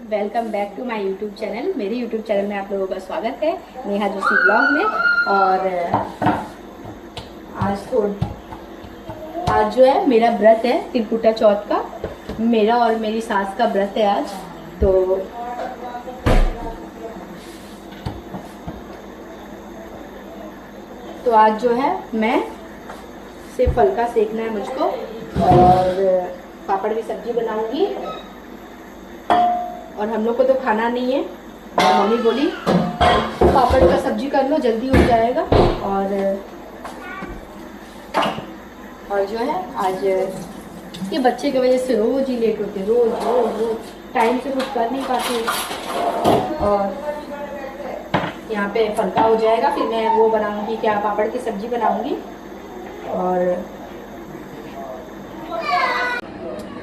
Welcome back to my YouTube channel. मेरे YouTube channel में आप लोगों का स्वागत है नेहा जोशी ब्लॉग में। और आज जो है मेरा व्रत है तिलकुटा चौथ का। मेरा और मेरी सास का व्रत है आज। तो आज जो है मैं सिर्फ फलका सेकना है मुझको और पापड़ की सब्जी बनाऊंगी। और हम लोग को तो खाना नहीं है, मम्मी बोली पापड़ का सब्जी कर लो जल्दी हो जाएगा। और जो है आज ये बच्चे की वजह से रोज ही लेट होते, रोज रोज रोज टाइम से कुछ कर नहीं पाते। और यहाँ पे फलका हो जाएगा, फिर मैं वो बनाऊंगी, क्या पापड़ की सब्जी बनाऊंगी। और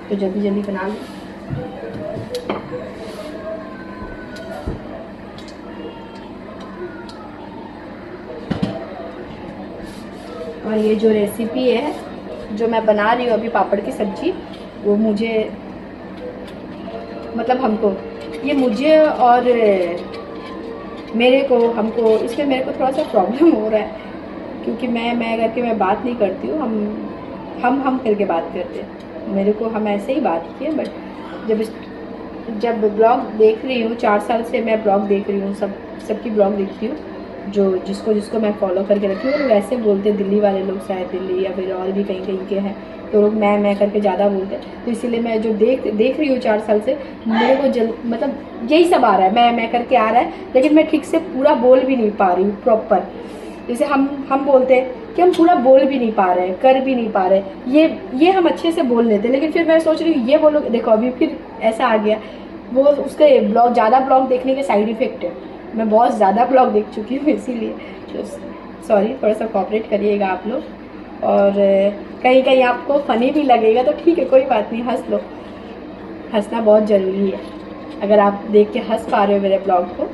तो जल्दी जल्दी बना लूँ। और ये जो रेसिपी है जो मैं बना रही हूँ अभी पापड़ की सब्जी, वो मुझे मतलब हमको ये मुझे और मेरे को हमको इसमें मेरे को थोड़ा सा प्रॉब्लम हो रहा है, क्योंकि मैं करके मैं बात नहीं करती हूँ, हम करके बात करते हैं। मेरे को हम ऐसे ही बात किए, बट जब ब्लॉग देख रही हूँ 4 साल से मैं ब्लॉग देख रही हूँ, सबकी ब्लॉग देखती हूँ, जो जिसको मैं फॉलो करके रखी हूँ। वैसे बोलते दिल्ली वाले लोग, शायद दिल्ली या फिर और भी कहीं कहीं के हैं, तो लोग मैं करके ज़्यादा बोलते हैं। तो इसीलिए मैं जो देख रही हूँ 4 साल से, मेरे को मतलब यही सब आ रहा है, मैं करके आ रहा है, लेकिन मैं ठीक से पूरा बोल भी नहीं पा रही हूँ प्रॉपर। जैसे हम बोलते हैं कि हम पूरा बोल भी नहीं पा रहे हैं, कर भी नहीं पा रहे, ये हम अच्छे से बोल लेते, लेकिन फिर मैं सोच रही हूँ ये बोलो, देखो अभी फिर ऐसा आ गया। वो उसके ब्लॉग ज़्यादा ब्लॉग देखने के साइड इफेक्ट है। मैं बहुत ज़्यादा ब्लॉग देख चुकी हूँ, इसीलिए सॉरी, थोड़ा सा कोऑपरेट करिएगा आप लोग। और कहीं कहीं आपको फ़नी भी लगेगा तो ठीक है, कोई बात नहीं, हंस लो। हंसना बहुत ज़रूरी है। अगर आप देख के हंस पा रहे हो मेरे ब्लॉग को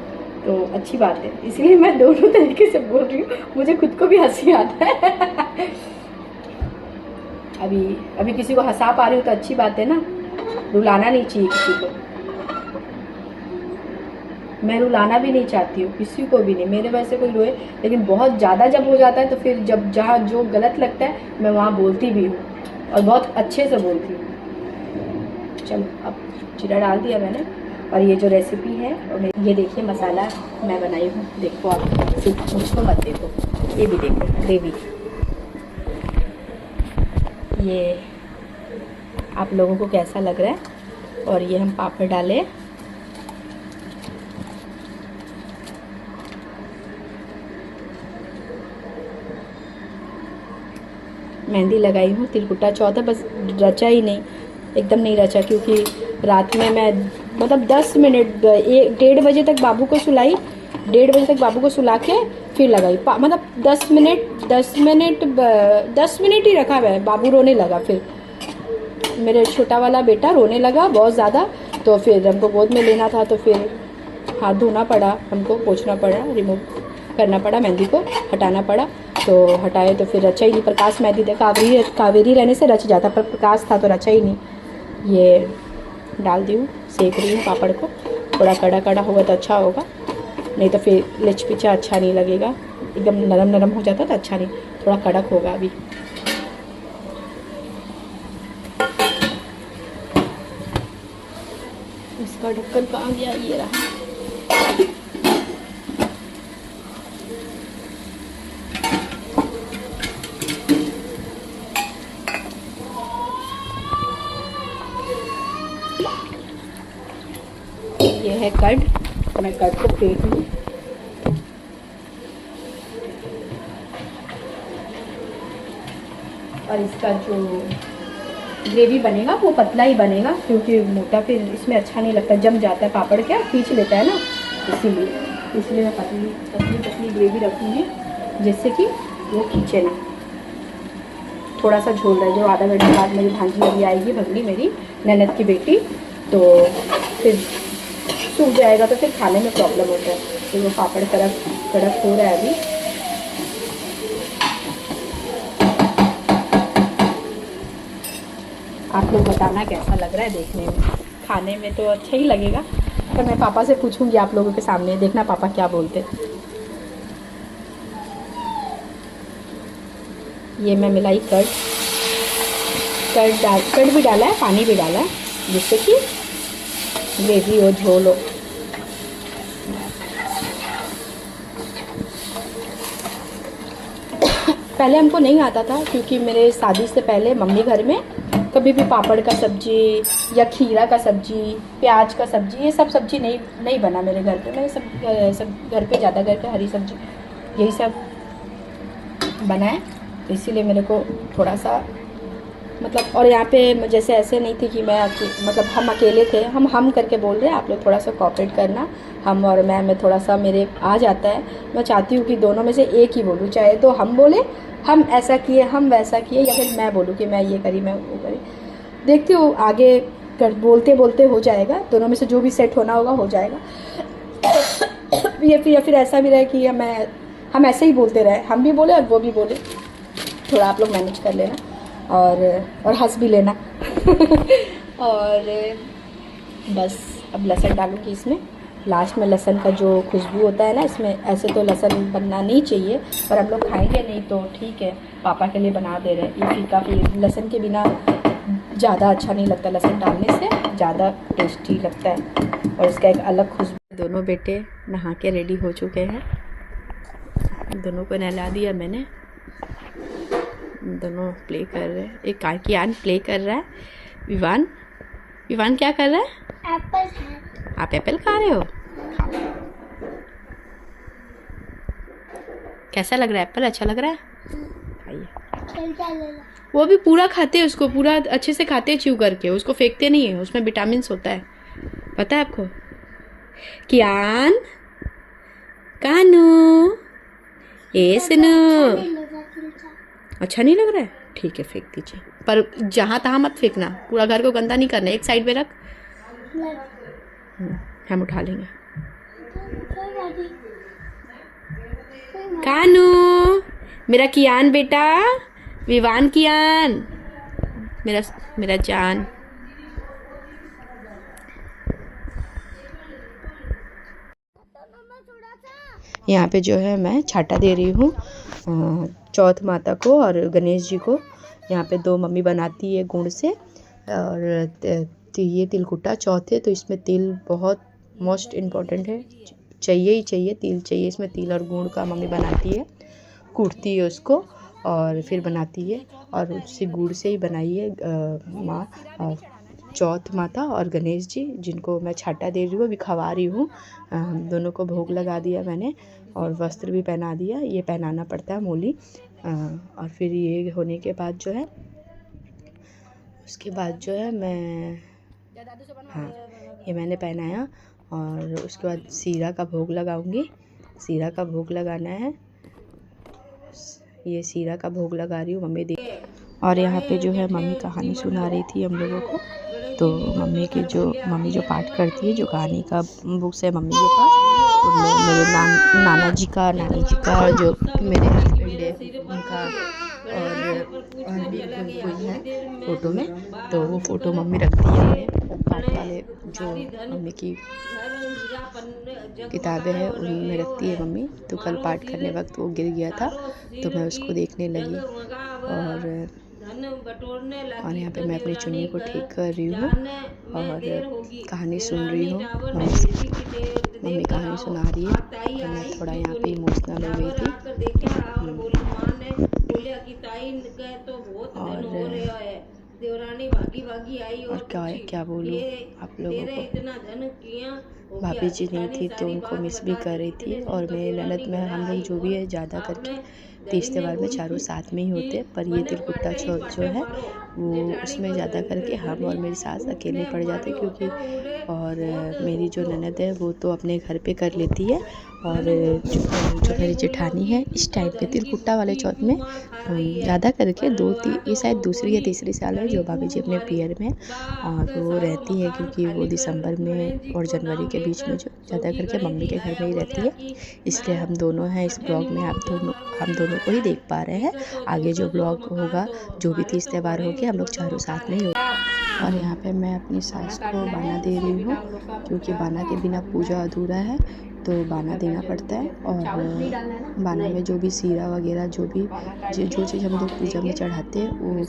तो अच्छी बात है। इसलिए मैं दोनों तरीके से बोल रही हूँ, मुझे खुद को भी हंसी आता है। अभी किसी को हंसा पा रही हूँ तो अच्छी बात है ना। रुलाना नहीं चाहिए किसी को, मैं रुलाना भी नहीं चाहती हूँ किसी को भी नहीं, मेरे वजह से कोई रोए। लेकिन बहुत ज़्यादा जब हो जाता है तो फिर जब जहाँ जो गलत लगता है मैं वहाँ बोलती भी हूँ, और बहुत अच्छे से बोलती हूँ। चलो अब जीरा डाल दिया मैंने। और ये जो रेसिपी है, और ये देखिए मसाला मैं बनाई हूँ, देखो आप, सिर्फ मुझको मत देखो, ये भी देखो ग्रेवी। ये आप लोगों को कैसा लग रहा है। और ये हम पापड़ डाले, मेहंदी लगाई हूँ। तिलकुटा चौथ है, बस रचा ही नहीं, एकदम नहीं रचा, क्योंकि रात में मैं मतलब 10 मिनट 1:30 बजे तक बाबू को सुलाई, 1:30 बजे तक बाबू को सुला के फिर लगाई। मतलब 10 मिनट ही रखा मैं, बाबू रोने लगा। फिर मेरे छोटा वाला बेटा रोने लगा बहुत ज़्यादा, तो फिर हमको गोद में लेना था, तो फिर हाथ धोना पड़ा, हमको पोंछना पड़ा, रिमूव करना पड़ा, मेहंदी को हटाना पड़ा। तो हटाए तो फिर रचा ही नहीं। प्रकाश मेहंदी दे कावेरी रहने से रच जाता, पर प्रकाश था तो रचा ही नहीं। ये डाल दी हूँ, सेक रही हूँ पापड़ को। थोड़ा कड़ा कड़ा होगा तो अच्छा होगा, नहीं तो फिर लिचपिचा अच्छा नहीं लगेगा। एकदम नरम नरम हो जाता तो अच्छा नहीं, थोड़ा कड़क होगा। अभी इसका ढक्कन कहाँ गया, ये रहा। ये है कर्ड, मैं कर्ड को फेंक लूँ। और इसका जो ग्रेवी बनेगा वो पतला ही बनेगा, क्योंकि मोटा फिर इसमें अच्छा नहीं लगता, जम जाता है पापड़, क्या खींच लेता है ना, इसलिए मैं पतली ग्रेवी रखूँगी, जिससे कि वो खींचे ना। थोड़ा सा झोल रहे, जो आधा घंटे बाद मेरी भांजी अभी आएगी, भगनी मेरी ननद की बेटी, तो फिर सूख जाएगा, तो फिर खाने में प्रॉब्लम होता है। तो वो पापड़ कड़क हो रहा है अभी। आप लोग बताना कैसा लग रहा है देखने में। खाने में तो अच्छा ही लगेगा, पर मैं पापा से पूछूंगी आप लोगों के सामने, देखना पापा क्या बोलते। ये मैं मिलाई कर्ड भी डाला है, पानी भी डाला है, जिससे कि ग्रेवी हो, झोल हो। पहले हमको नहीं आता था, क्योंकि मेरे शादी से पहले मम्मी घर में कभी भी पापड़ का सब्जी या खीरा का सब्जी, प्याज का सब्जी, ये सब सब्जी नहीं बना मेरे घर पे। मैंने सब घर पे ज़्यादा करके हरी सब्जी यही सब बनाए, तो इसीलिए मेरे को थोड़ा सा मतलब। और यहाँ पे जैसे ऐसे नहीं थी कि मैं मतलब हम अकेले थे, हम करके बोल रहे हैं, आप लोग थोड़ा सा कोऑपरेट करना। हम और मैं थोड़ा सा मेरे आ जाता है। मैं चाहती हूँ कि दोनों में से एक ही बोलूँ, चाहे तो हम बोले हम ऐसा किए, हम वैसा किए, या फिर मैं बोलूँ कि मैं ये करी, मैं वो करी। देखती हूँ आगे बोलते बोलते हो जाएगा, दोनों में से जो भी सेट होना होगा हो जाएगा। या फिर ऐसा भी रहे कि हम ऐसे ही बोलते रहे, हम भी बोले और वो भी बोले। थोड़ा आप लोग मैनेज कर लेना और हंस भी लेना। और बस अब लहसुन डालूँगी इसमें। लास्ट में लहसुन का जो खुशबू होता है ना इसमें, ऐसे तो लहसुन बनना नहीं चाहिए, पर हम लोग खाएंगे नहीं तो ठीक है, पापा के लिए बना दे रहे हैं। ये फीका लहसुन के बिना ज़्यादा अच्छा नहीं लगता, लहसुन डालने से ज़्यादा टेस्टी लगता है और इसका एक अलग खुशबू। दोनों बेटे नहा के रेडी हो चुके हैं, दोनों को नहला दिया मैंने। दोनों प्ले कर रहे हैं, एक कियान प्ले कर रहा है। विवान क्या कर रहा है? एप्पल। आप एप्पल खा रहे हो? कैसा लग रहा है? एप्पल अच्छा लग रहा है? खाइए। वो भी पूरा खाते हैं, उसको पूरा अच्छे से खाते हैं, च्यू करके, उसको फेंकते नहीं है, उसमें विटामिन होता है, पता है आपको? कियान, कानू, ए सुनो। अच्छा नहीं लग रहा है? ठीक है, फेंक दीजिए, पर जहाँ तहाँ मत फेंकना, पूरा घर को गंदा नहीं करना, एक साइड में रख। हम उठा लेंगे। कानू, मेरा कियान बेटा, विवान कियान, मेरा जान। यहाँ पे जो है मैं छाटा दे रही हूँ चौथ माता को और गणेश जी को। यहाँ पे 2 मम्मी बनाती है गुड़ से, और ये तिलकुटा चौथ है, तो इसमें तिल बहुत मोस्ट इम्पॉर्टेंट है, चाहिए ही चाहिए, तिल चाहिए इसमें। तिल और गुड़ का मम्मी बनाती है, कूटती है उसको और फिर बनाती है, और उससे गुड़ से ही बनाई है माँ चौथ माता और गणेश जी, जिनको मैं छाटा दे रही हूँ, अभी खवा रही हूँ। दोनों को भोग लगा दिया मैंने और वस्त्र भी पहना दिया, ये पहनाना पड़ता है मोली। और फिर ये होने के बाद जो है, उसके बाद जो है मैं, हाँ ये मैंने पहनाया, और उसके बाद सीरा का भोग लगाऊंगी। सीरा का भोग लगाना है, ये सीरा का भोग लगा रही हूँ मम्मी देख। और यहाँ पे जो है मम्मी कहानी सुना रही थी हम लोगों को, तो मम्मी जो पाठ करती है, जो कहानी का बुक्स है मम्मी के पास, उनमें मेरे नाना जी का, नानी जी का, जो मेरे हस्बैंड है उनका, और भी कोई है फ़ोटो में, तो वो फ़ोटो मम्मी रखती है अपने पाठ वाले जो मम्मी की किताबें हैं उनमें रखती है मम्मी। तो कल पाठ करने वक्त वो गिर गया था, तो मैं उसको देखने लगी, और यहाँ पे मैं अपनी चुन्नी को ठीक कर रही हूँ और कहानी सुन रही हूँ। मम्मी कहानी सुना रही है, तो मैं थोड़ा यहाँ पे इमोशनल हो गई थी। और क्या बोलूँ आप लोगों को। भाभी जी नहीं थी तो उनको मिस भी कर रही थी, और मेरे ननद में हम लोग जो भी है ज़्यादा करके तीज त्यौहार में चारों साथ में ही होते, पर ये तिलकुटा चौथ जो है वो उसमें ज़्यादा करके हम और मेरी सास अकेले पड़ जाते, क्योंकि और मेरी जो ननद है वो तो अपने घर पे कर लेती है, और जो मेरी जेठानी है इस टाइम पे तिलकुटा वाले चौथ में ज़्यादा करके ये शायद दूसरी या तीसरी साल है जो भाभी जी अपने पियर में, और वो रहती है, क्योंकि वो दिसंबर में और जनवरी के बीच में जो ज़्यादा करके मम्मी के घर में ही रहती है, इसलिए हम दोनों हैं इस ब्लॉग में। हम दोनों को ही देख पा रहे हैं। आगे जो ब्लॉग होगा, जो भी तीज त्यौहार होगी, हम लोग चारों साथ में ही होगा। और यहाँ पे मैं अपनी सास को बाना दे रही हूँ, क्योंकि बाना के बिना पूजा अधूरा है, तो बाना देना पड़ता है। और बाना में जो भी सीरा वगैरह जो चीज़ हम लोग पूजा में चढ़ाते हैं वो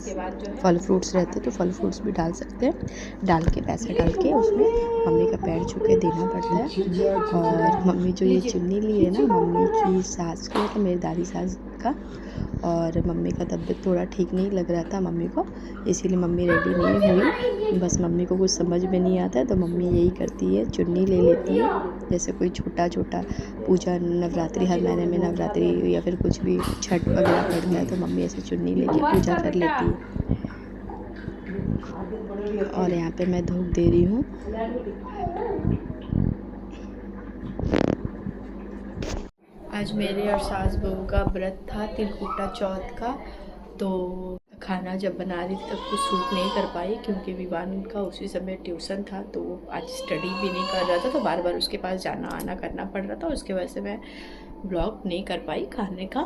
फल फ्रूट्स रहते हैं, तो फल फ्रूट्स भी डाल सकते हैं। डाल के पैसा डाल के उसमें मम्मी का पैर छू के देना पड़ता है। और मम्मी जो ये चुन्नी ली है ना, मम्मी की सास की, मतलब मेरी दादी सास का। और मम्मी का तबीयत थोड़ा ठीक नहीं लग रहा था मम्मी को, इसीलिए मम्मी रेडी नहीं हुई। बस मम्मी को कुछ समझ में नहीं आता है, तो मम्मी यही करती है, चुन्नी ले लेती है। जैसे कोई छोटा पूजा, नवरात्रि, हर महीने में नवरात्रि या फिर कुछ भी छठ वगैरह पड़ता है, तो मम्मी ऐसे चुन्नी लेके पूजा कर लेती है। और यहाँ पे मैं धूप दे रही हूँ। आज मेरे और सास बहू का व्रत था तिलकुटा चौथ का, तो खाना जब बना रही थी तब कुछ सूट नहीं कर पाई, क्योंकि विवान का उसी समय ट्यूशन था, तो वो आज स्टडी भी नहीं कर रहा था, तो बार बार उसके पास जाना आना करना पड़ रहा था। उसके वजह से मैं ब्लॉग नहीं कर पाई खाने का।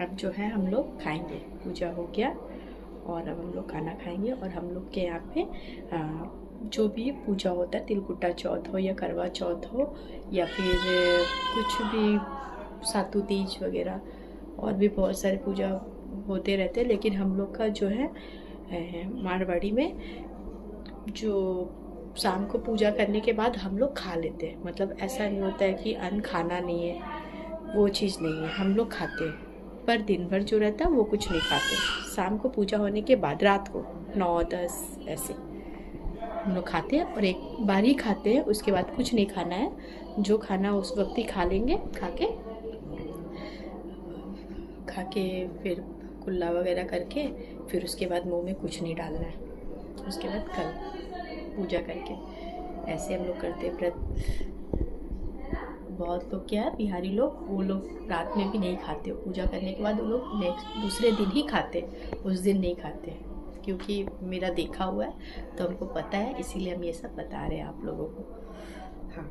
अब जो है हम लोग खाएंगे, पूजा हो गया और अब हम लोग खाना खाएंगे। और हम लोग के यहाँ पे जो भी पूजा होता है, तिलकुटा चौथ हो या करवा चौथ हो या फिर कुछ भी सातु तीज वगैरह, और भी बहुत सारे पूजा होते रहते हैं, लेकिन हम लोग का जो है मारवाड़ी में जो शाम को पूजा करने के बाद हम लोग खा लेते हैं। मतलब ऐसा नहीं होता है कि अन्न खाना नहीं है, वो चीज़ नहीं है, हम लोग खाते हैं, पर दिन भर जो रहता है वो कुछ नहीं खाते। शाम को पूजा होने के बाद रात को 9-10 ऐसे हम लोग खाते हैं, और एक बार ही खाते हैं, उसके बाद कुछ नहीं खाना है। जो खाना उस वक्त ही खा लेंगे, खा के फिर कुल्ला वगैरह करके फिर उसके बाद मुंह में कुछ नहीं डालना है। उसके बाद कल पूजा करके ऐसे हम लोग करते हैं व्रत। बहुत लोग क्या है, बिहारी लोग, वो लोग रात में भी नहीं खाते, पूजा करने के बाद वो लोग दूसरे दिन ही खाते, उस दिन नहीं खाते। क्योंकि मेरा देखा हुआ है तो हमको पता है, इसीलिए हम ये सब बता रहे हैं आप लोगों को। हाँ।